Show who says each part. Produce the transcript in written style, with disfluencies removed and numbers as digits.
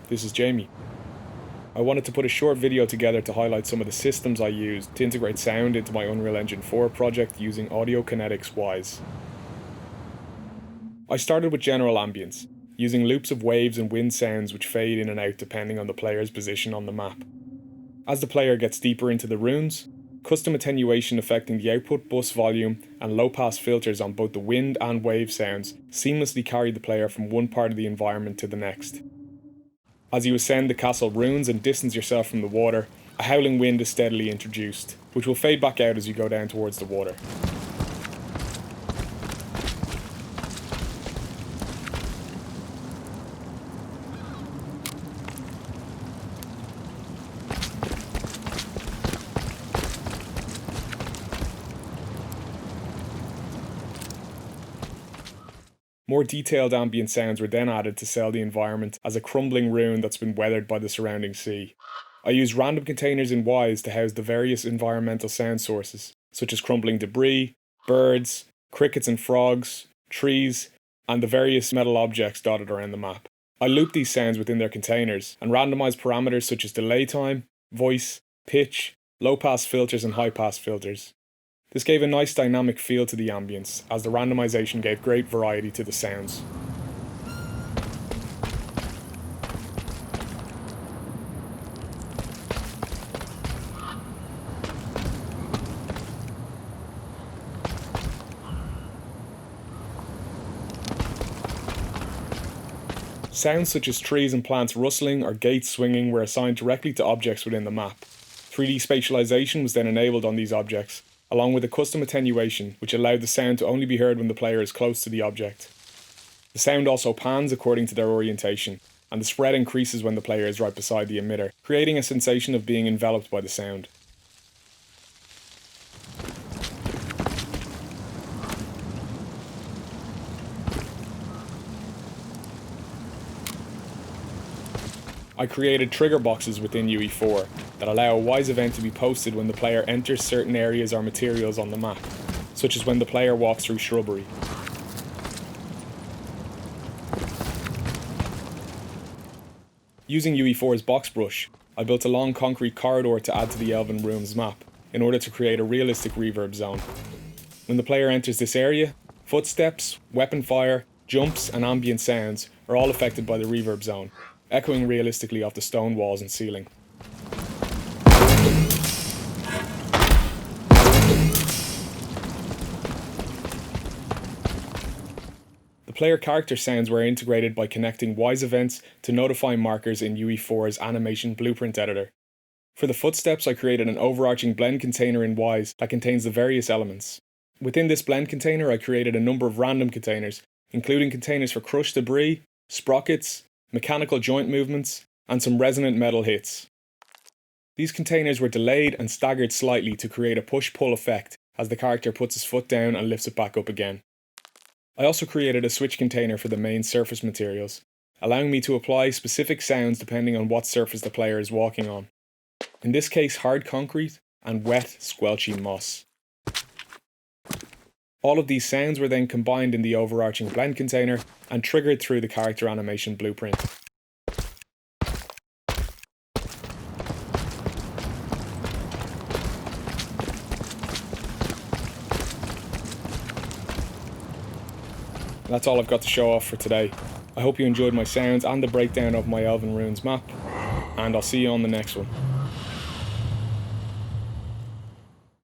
Speaker 1: this is Jamie. I wanted to put a short video together to highlight some of the systems I used to integrate sound into my Unreal Engine 4 project using Audio Kinetics Wwise. I started with general ambience, using loops of waves and wind sounds which fade in and out depending on the player's position on the map. As the player gets deeper into the runes, custom attenuation affecting the output bus volume and low-pass filters on both the wind and wave sounds seamlessly carry the player from one part of the environment to the next. As you ascend the castle runes and distance yourself from the water, a howling wind is steadily introduced, which will fade back out as you go down towards the water. More detailed ambient sounds were then added to sell the environment as a crumbling ruin that's been weathered by the surrounding sea. I used random containers in Wwise to house the various environmental sound sources, such as crumbling debris, birds, crickets and frogs, trees, and the various metal objects dotted around the map. I looped these sounds within their containers and randomized parameters such as delay time, voice, pitch, low-pass filters and high-pass filters. This gave a nice dynamic feel to the ambience, as the randomization gave great variety to the sounds. Sounds such as trees and plants rustling or gates swinging were assigned directly to objects within the map. 3D spatialization was then enabled on these objects, along with a custom attenuation which allowed the sound to only be heard when the player is close to the object. The sound also pans according to their orientation, and the spread increases when the player is right beside the emitter, creating a sensation of being enveloped by the sound. I created trigger boxes within UE4 that allow a Wwise event to be posted when the player enters certain areas or materials on the map, such as when the player walks through shrubbery. Using UE4's box brush, I built a long concrete corridor to add to the Elven Ruins map, in order to create a realistic reverb zone. When the player enters this area, footsteps, weapon fire, jumps and ambient sounds are all affected by the reverb zone, echoing realistically off the stone walls and ceiling. The player character sounds were integrated by connecting Wwise events to notify markers in UE4's animation blueprint editor. For the footsteps, I created an overarching blend container in Wwise that contains the various elements. Within this blend container, I created a number of random containers, including containers for crushed debris, sprockets, mechanical joint movements, and some resonant metal hits. These containers were delayed and staggered slightly to create a push-pull effect as the character puts his foot down and lifts it back up again. I also created a switch container for the main surface materials, allowing me to apply specific sounds depending on what surface the player is walking on. In this case, hard concrete and wet, squelchy moss. All of these sounds were then combined in the overarching blend container and triggered through the character animation blueprint. That's all I've got to show off for today. I hope you enjoyed my sounds and the breakdown of my Elven Ruins map, and I'll see you on the next one.